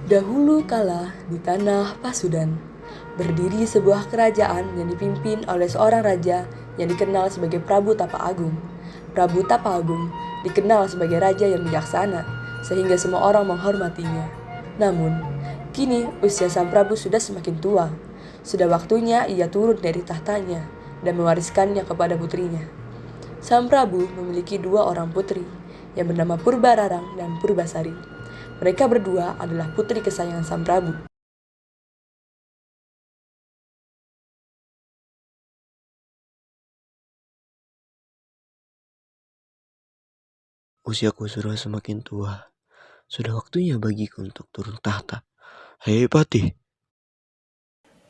Dahulu kala di tanah Pasudan, berdiri sebuah kerajaan yang dipimpin oleh seorang raja yang dikenal sebagai Prabu Tapa Agung. Prabu Tapa Agung dikenal sebagai raja yang bijaksana, sehingga semua orang menghormatinya. Namun, kini usia sang Prabu sudah semakin tua. Sudah waktunya ia turun dari tahtanya dan mewariskannya kepada putrinya. Sang Prabu memiliki dua orang putri yang bernama Purbararang dan Purbasari. Mereka berdua adalah putri kesayangan Sang Prabu. Usiaku sudah semakin tua. Sudah waktunya bagiku untuk turun tahta. Hei Patih.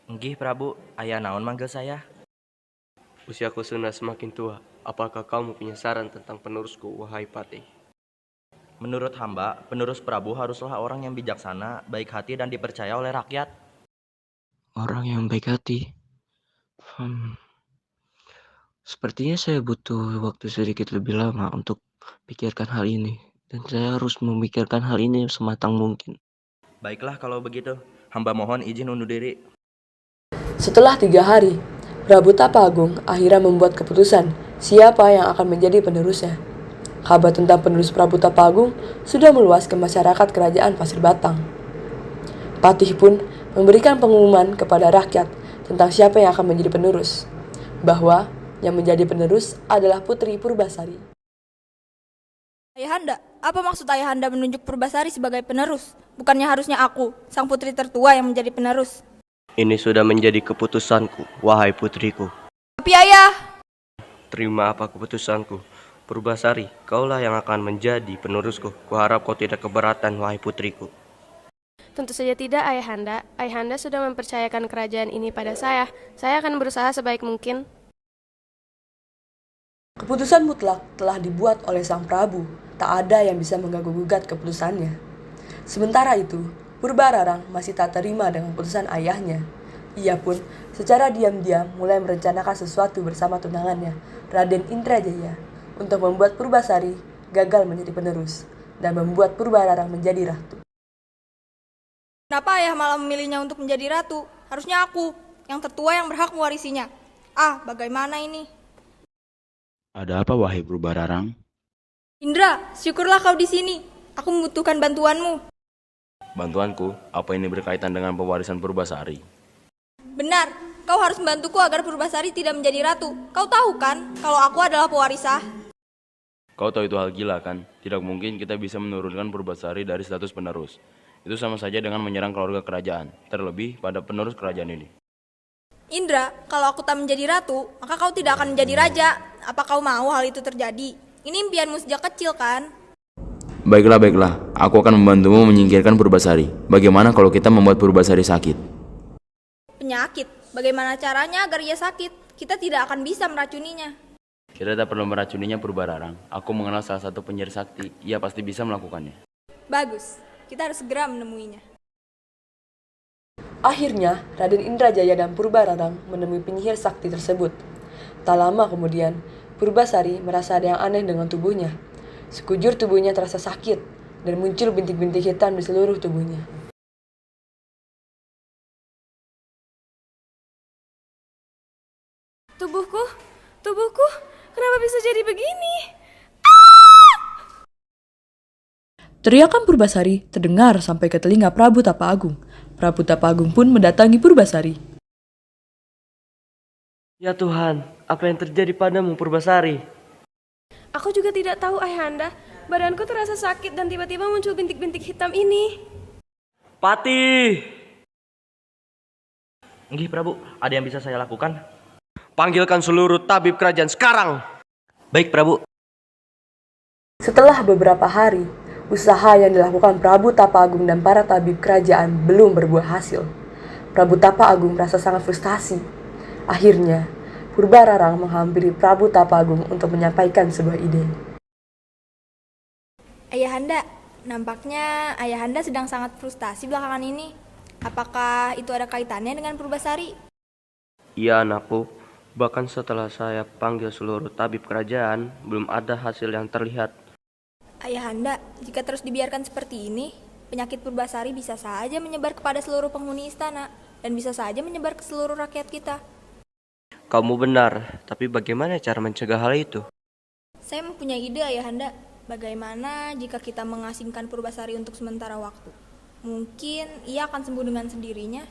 Nggih Prabu, ayah naon manggil saya? Usiaku sudah semakin tua. Apakah kamu punya saran tentang penerusku, wahai Patih? Menurut hamba, penerus Prabu haruslah orang yang bijaksana, baik hati dan dipercaya oleh rakyat. Orang yang baik hati. Sepertinya saya butuh waktu sedikit lebih lama untuk pikirkan hal ini. Dan saya harus memikirkan hal ini sematang mungkin. Baiklah kalau begitu, hamba mohon izin undur diri. Setelah 3 hari, Prabu Tapa Agung akhirnya membuat keputusan siapa yang akan menjadi penerusnya. Kabar tentang penerus Prabu Tapa Agung sudah meluas ke masyarakat kerajaan Pasir Batang. Patih pun memberikan pengumuman kepada rakyat tentang siapa yang akan menjadi penerus, bahwa yang menjadi penerus adalah Putri Purbasari. Ayahanda, apa maksud Ayahanda menunjuk Purbasari sebagai penerus? Bukannya harusnya aku, sang putri tertua yang menjadi penerus. Ini sudah menjadi keputusanku, wahai putriku. Tapi ayah, Terima apa keputusanku? Purbasari, kaulah yang akan menjadi penerusku. Kuharap kau tidak keberatan, wahai putriku. Tentu saja tidak, Ayahanda. Ayahanda sudah mempercayakan kerajaan ini pada saya. Saya akan berusaha sebaik mungkin. Keputusan mutlak telah dibuat oleh sang Prabu. Tak ada yang bisa mengganggu-gugat keputusannya. Sementara itu, Purbararang masih tak terima dengan keputusan ayahnya. Ia pun secara diam-diam mulai merencanakan sesuatu bersama tunangannya, Raden Indrajaya, untuk membuat Purbasari gagal menjadi penerus dan membuat Purbararang menjadi ratu. kenapa ayah malah memilihnya untuk menjadi ratu? Harusnya aku, yang tertua yang berhak mewarisinya. Bagaimana ini? Ada apa wahai Purbararang? Indra, syukurlah kau di sini. Aku membutuhkan bantuanmu. Bantuanku, apa ini berkaitan dengan pewarisan Purbasari? Benar, kau harus membantuku agar Purbasari tidak menjadi ratu. Kau tahu kan, kalau aku adalah pewarisah. Kau tahu itu hal gila kan? Tidak mungkin kita bisa menurunkan Purbasari dari status penerus. Itu sama saja dengan menyerang keluarga kerajaan, terlebih pada penerus kerajaan ini. Indra, kalau aku tak menjadi ratu, maka kau tidak akan menjadi raja. Apa kau mau hal itu terjadi? Ini impianmu sejak kecil kan? Baiklah. Aku akan membantumu menyingkirkan Purbasari. Bagaimana kalau kita membuat Purbasari sakit? Penyakit, bagaimana caranya agar ia sakit? Kita tidak akan bisa meracuninya. Kita tak perlu meracuninya Purbararang. Aku mengenal salah satu penyihir sakti. Ia pasti bisa melakukannya. Bagus, kita harus segera menemuinya. Akhirnya, Raden Indrajaya dan Purbararang menemui penyihir sakti tersebut. Tak lama kemudian, Purbasari merasa ada yang aneh dengan tubuhnya. Sekujur tubuhnya terasa sakit dan muncul bintik-bintik hitam di seluruh tubuhnya. Tubuhku, kenapa bisa jadi begini? Teriakan Purbasari terdengar sampai ke telinga Prabu Tapa Agung. Prabu Tapa Agung pun mendatangi Purbasari. Ya Tuhan, apa yang terjadi padamu Purbasari? Aku juga tidak tahu, Ayahanda. Badanku terasa sakit dan tiba-tiba muncul bintik-bintik hitam ini. Patih! Nggih Prabu, ada yang bisa saya lakukan? Panggilkan seluruh tabib kerajaan sekarang! Baik Prabu. Setelah beberapa hari, usaha yang dilakukan Prabu Tapa Agung dan para tabib kerajaan belum berbuah hasil. Prabu Tapa Agung merasa sangat frustasi. Akhirnya, Purbararang menghampiri Prabu Tapa Agung untuk menyampaikan sebuah ide. Ayahanda, nampaknya Ayahanda sedang sangat frustasi belakangan ini. Apakah itu ada kaitannya dengan Purbasari? Iya anakku, bahkan setelah saya panggil seluruh tabib kerajaan, belum ada hasil yang terlihat. Ayahanda, jika terus dibiarkan seperti ini, Penyakit Purbasari bisa saja menyebar kepada seluruh penghuni istana dan bisa saja menyebar ke seluruh rakyat kita. Kamu benar, tapi bagaimana cara mencegah hal itu? Saya mempunyai ide, Ayahanda. Bagaimana jika kita mengasingkan Purbasari untuk sementara waktu? Mungkin ia akan sembuh dengan sendirinya.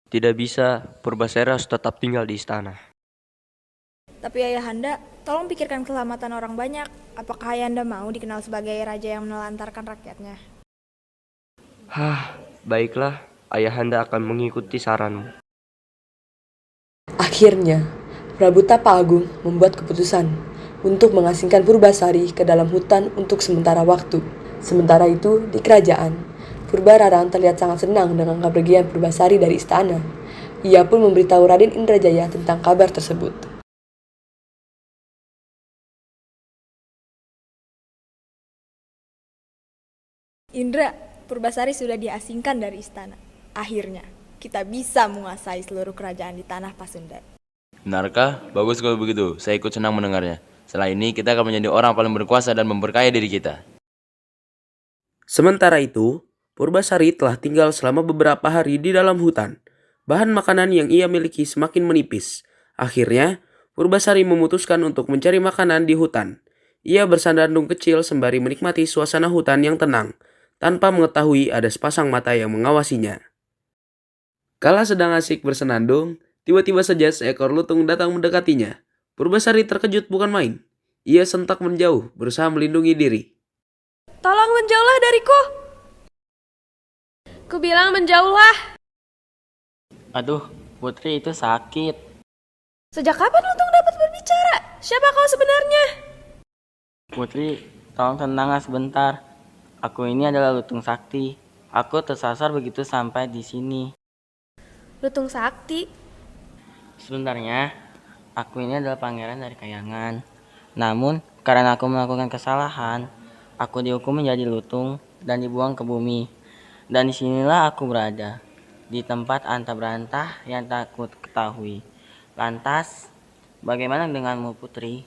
Tidak bisa, Purbasari harus tetap tinggal di istana. Tapi Ayahanda, tolong pikirkan keselamatan orang banyak. Apakah Ayahanda mau dikenal sebagai raja yang menelantarkan rakyatnya? Baiklah, Ayahanda akan mengikuti saranmu. Akhirnya, Prabu Tapa Agung membuat keputusan untuk mengasingkan Purbasari ke dalam hutan untuk sementara waktu. Sementara itu, di kerajaan, Purbararang terlihat sangat senang dengan kepergian Purbasari dari istana. Ia pun memberitahu Raden Indrajaya tentang kabar tersebut. Indra, Purbasari sudah diasingkan dari istana. Akhirnya, kita bisa menguasai seluruh kerajaan di tanah Pasundan. Benarkah? Bagus kalau begitu. Saya ikut senang mendengarnya. Setelah ini kita akan menjadi orang paling berkuasa dan memperkaya diri kita. Sementara itu, Purbasari telah tinggal selama beberapa hari di dalam hutan. Bahan makanan yang ia miliki semakin menipis. Akhirnya, Purbasari memutuskan untuk mencari makanan di hutan. Ia bersandandung kecil sembari menikmati suasana hutan yang tenang, tanpa mengetahui ada sepasang mata yang mengawasinya. Kala sedang asik bersenandung, tiba-tiba saja seekor lutung datang mendekatinya. Purbasari terkejut bukan main. Ia sentak menjauh, berusaha melindungi diri. Tolong menjauhlah dariku! Kubilang menjauhlah! Aduh, Putri itu sakit. Sejak kapan lutung dapat berbicara? Siapa kau sebenarnya? Putri, tolong tenanglah sebentar. Aku ini adalah lutung sakti. Aku tersasar begitu sampai di sini. Lutung sakti? Sebenarnya, aku ini adalah pangeran dari Kayangan. Namun, karena aku melakukan kesalahan, aku dihukum menjadi lutung dan dibuang ke bumi. Dan disinilah aku berada, di tempat antah berantah yang takut ketahui. Lantas, bagaimana denganmu, Putri?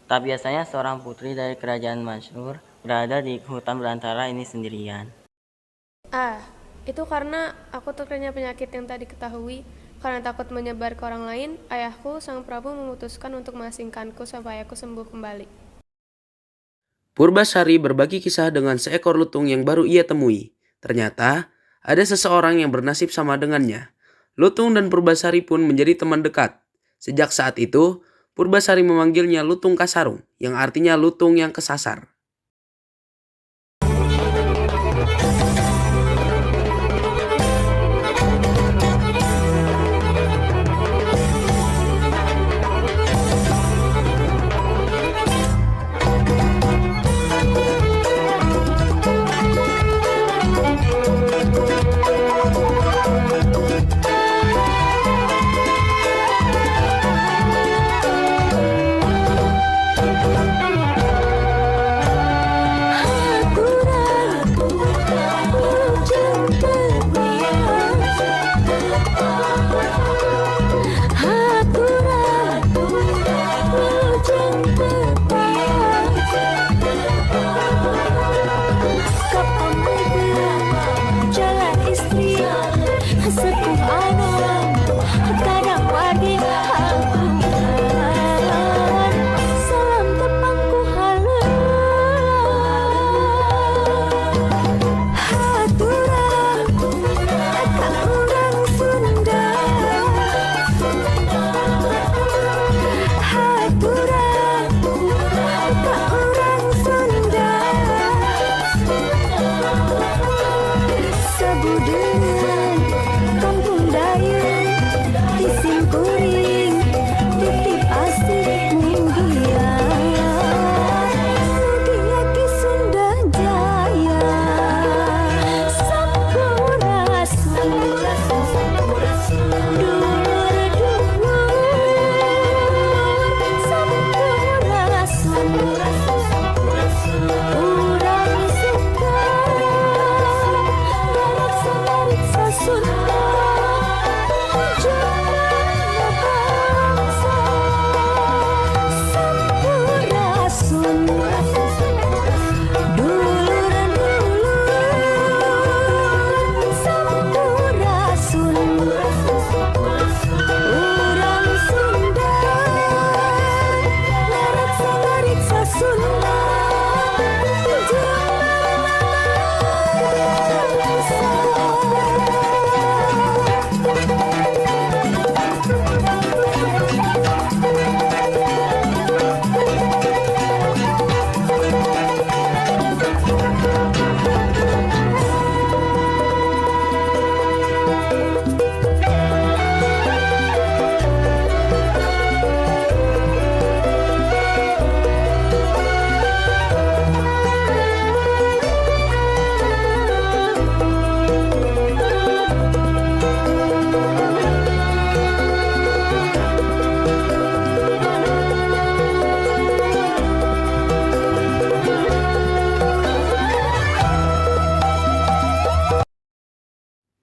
Tak biasanya seorang putri dari kerajaan masyhur berada di hutan belantara ini sendirian. Itu karena aku terkena penyakit yang tak diketahui. Karena takut menyebar ke orang lain, ayahku, Sang Prabu memutuskan untuk mengasingkanku sampai aku sembuh kembali. Purbasari berbagi kisah dengan seekor lutung yang baru ia temui. Ternyata, ada seseorang yang bernasib sama dengannya. Lutung dan Purbasari pun menjadi teman dekat. Sejak saat itu, Purbasari memanggilnya Lutung Kasarung, yang artinya lutung yang kesasar.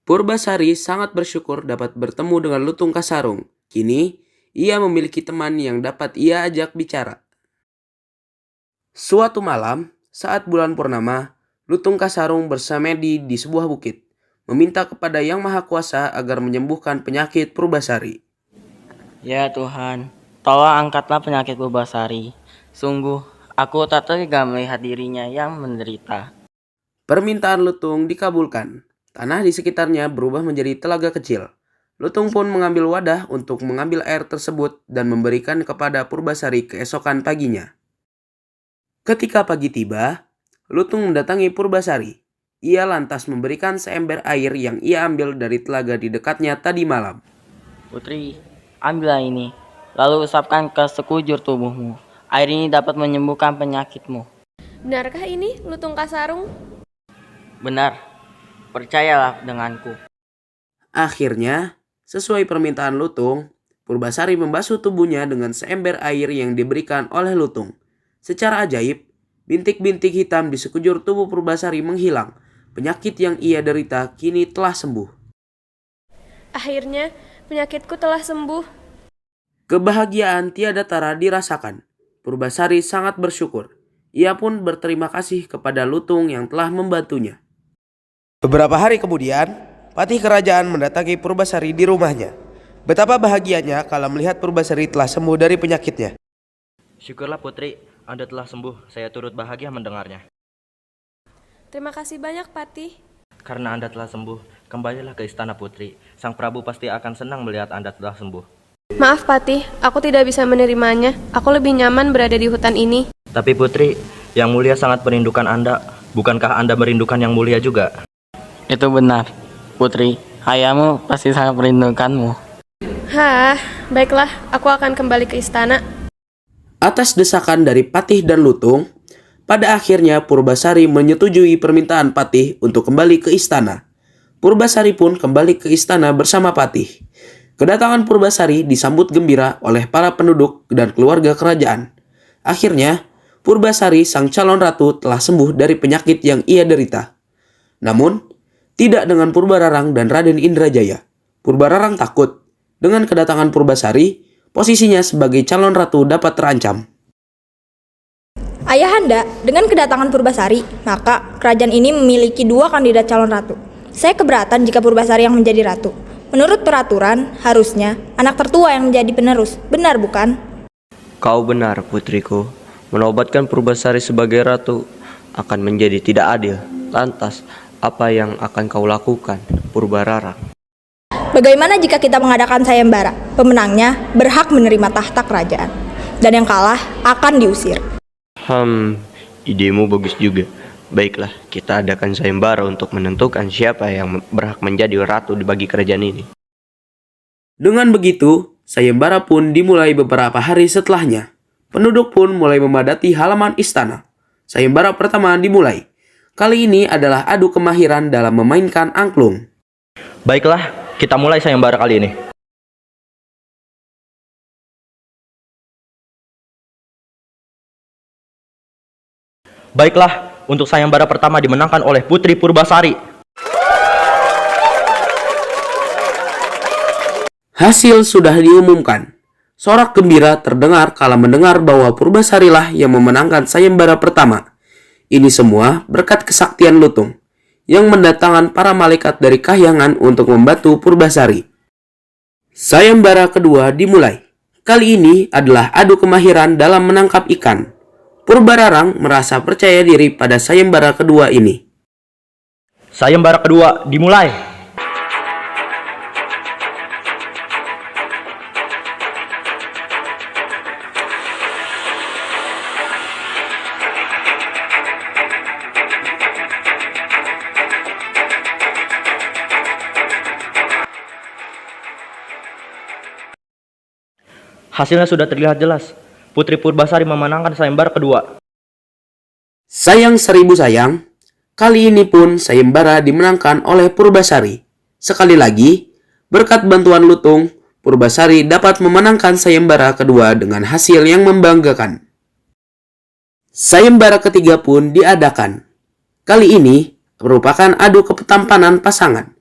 Purbasari sangat bersyukur dapat bertemu dengan Lutung Kasarung. Kini, ia memiliki teman yang dapat ia ajak bicara. Suatu malam, saat bulan purnama, Lutung Kasarung bersemedi di sebuah bukit, meminta kepada Yang Maha Kuasa agar menyembuhkan penyakit Purbasari. Ya Tuhan, tolong angkatlah penyakit Purbasari. Sungguh, aku tak tega melihat dirinya yang menderita. Permintaan Lutung dikabulkan. Tanah di sekitarnya berubah menjadi telaga kecil. Lutung pun mengambil wadah untuk mengambil air tersebut dan memberikan kepada Purbasari keesokan paginya. Ketika pagi tiba, Lutung mendatangi Purbasari. Ia lantas memberikan seember air yang ia ambil dari telaga di dekatnya tadi malam. Putri, ambillah ini, lalu usapkan ke sekujur tubuhmu. Air ini dapat menyembuhkan penyakitmu. Benarkah ini, Lutung Kasarung? Benar, percayalah denganku. Akhirnya, sesuai permintaan Lutung, Purbasari membasuh tubuhnya dengan seember air yang diberikan oleh Lutung. Secara ajaib, bintik-bintik hitam di sekujur tubuh Purbasari menghilang. Penyakit yang ia derita kini telah sembuh. Akhirnya, penyakitku telah sembuh. Kebahagiaan tiada tara dirasakan. Purbasari sangat bersyukur. Ia pun berterima kasih kepada Lutung yang telah membantunya. Beberapa hari kemudian, patih kerajaan mendatangi Purbasari di rumahnya. Betapa bahagianya kala melihat Purbasari telah sembuh dari penyakitnya. Syukurlah Putri, Anda telah sembuh. Saya turut bahagia mendengarnya. Terima kasih banyak, Patih. Karena Anda telah sembuh, kembalilah ke istana Putri. Sang Prabu pasti akan senang melihat Anda telah sembuh. Maaf, Patih, aku tidak bisa menerimanya. Aku lebih nyaman berada di hutan ini. Tapi Putri, Yang Mulia sangat merindukan Anda. Bukankah Anda merindukan Yang Mulia juga? Itu benar, Putri. Ayahmu pasti sangat merindukanmu. Hah, baiklah, aku akan kembali ke istana. Atas desakan dari Patih dan Lutung, pada akhirnya Purbasari menyetujui permintaan Patih untuk kembali ke istana. Purbasari pun kembali ke istana bersama Patih. Kedatangan Purbasari disambut gembira oleh para penduduk dan keluarga kerajaan. Akhirnya, Purbasari sang calon ratu telah sembuh dari penyakit yang ia derita. Namun, tidak dengan Purbararang dan Raden Indrajaya. Purbararang takut. Dengan kedatangan Purbasari, posisinya sebagai calon ratu dapat terancam. Ayahanda, dengan kedatangan Purbasari, maka kerajaan ini memiliki 2 kandidat calon ratu. Saya keberatan jika Purbasari yang menjadi ratu. Menurut peraturan, harusnya anak tertua yang menjadi penerus. Benar bukan? Kau benar, putriku. Menobatkan Purbasari sebagai ratu akan menjadi tidak adil. Lantas, apa yang akan kau lakukan, Purbararang? Bagaimana jika kita mengadakan sayembara? Pemenangnya berhak menerima tahta kerajaan. Dan yang kalah akan diusir. Idemu bagus juga. Baiklah, kita adakan sayembara untuk menentukan siapa yang berhak menjadi ratu bagi kerajaan ini. Dengan begitu, sayembara pun dimulai beberapa hari setelahnya. Penduduk pun mulai memadati halaman istana. Sayembara pertama dimulai. Kali ini adalah adu kemahiran dalam memainkan angklung. Baiklah, kita mulai sayembara kali ini. Baiklah, untuk sayembara pertama dimenangkan oleh Putri Purbasari. Hasil sudah diumumkan. Sorak gembira terdengar kala mendengar bahwa Purbasarilah yang memenangkan sayembara pertama. Ini semua berkat kesaktian Lutung, yang mendatangkan para malaikat dari Kahyangan untuk membantu Purbasari. Sayembara kedua dimulai. Kali ini adalah adu kemahiran dalam menangkap ikan. Purbararang merasa percaya diri pada sayembara kedua ini. Sayembara kedua dimulai. Hasilnya sudah terlihat jelas. Putri Purbasari memenangkan sayembara kedua. Sayang seribu sayang, kali ini pun sayembara dimenangkan oleh Purbasari. Sekali lagi, berkat bantuan Lutung, Purbasari dapat memenangkan sayembara kedua dengan hasil yang membanggakan. Sayembara ketiga pun diadakan. Kali ini merupakan adu ketampanan pasangan.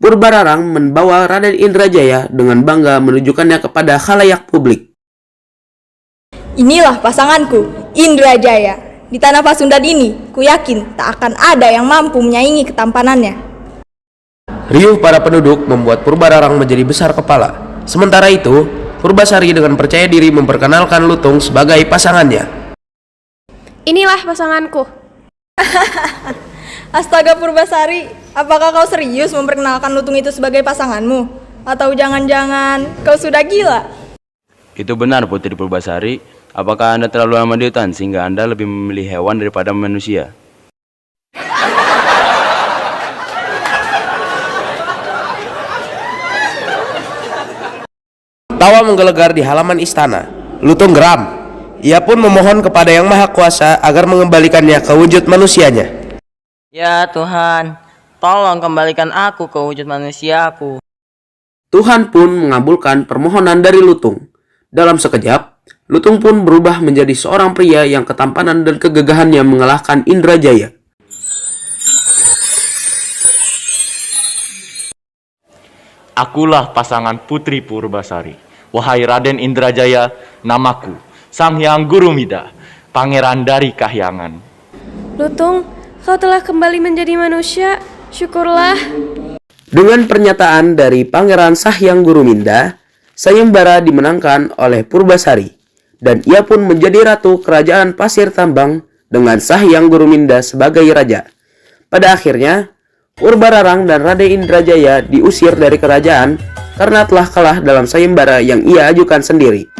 Purbararang membawa Raden Indrajaya dengan bangga menunjukkannya kepada khalayak publik. Inilah pasanganku, Indrajaya. Di tanah Pasundan ini, ku yakin tak akan ada yang mampu menyaingi ketampanannya. Riuh para penduduk membuat Purbararang menjadi besar kepala. Sementara itu, Purbasari dengan percaya diri memperkenalkan Lutung sebagai pasangannya. Inilah pasanganku. Astaga Purbasari, apakah kau serius memperkenalkan Lutung itu sebagai pasanganmu? Atau jangan-jangan kau sudah gila? Itu benar Putri Purbasari. Apakah Anda terlalu lama di hutan sehingga Anda lebih memilih hewan daripada manusia? Tawa menggelegar di halaman istana. Lutung geram. Ia pun memohon kepada Yang Maha Kuasa agar mengembalikannya ke wujud manusianya. Ya Tuhan, tolong kembalikan aku ke wujud manusiaku. Tuhan pun mengabulkan permohonan dari Lutung. Dalam sekejap, Lutung pun berubah menjadi seorang pria yang ketampanan dan kegagahannya mengalahkan Indrajaya. Akulah pasangan Putri Purbasari. Wahai Raden Indrajaya, namaku Sang Hyang Gurumida, pangeran dari Kahyangan. Lutung, kau telah kembali menjadi manusia. Syukurlah. Dengan pernyataan dari Pangeran Sahyang Guruminda, sayembara dimenangkan oleh Purbasari, dan ia pun menjadi ratu kerajaan Pasir Tambang dengan Sahyang Guruminda sebagai raja. Pada akhirnya, Purbararang dan Raden Indrajaya diusir dari kerajaan karena telah kalah dalam sayembara yang ia ajukan sendiri.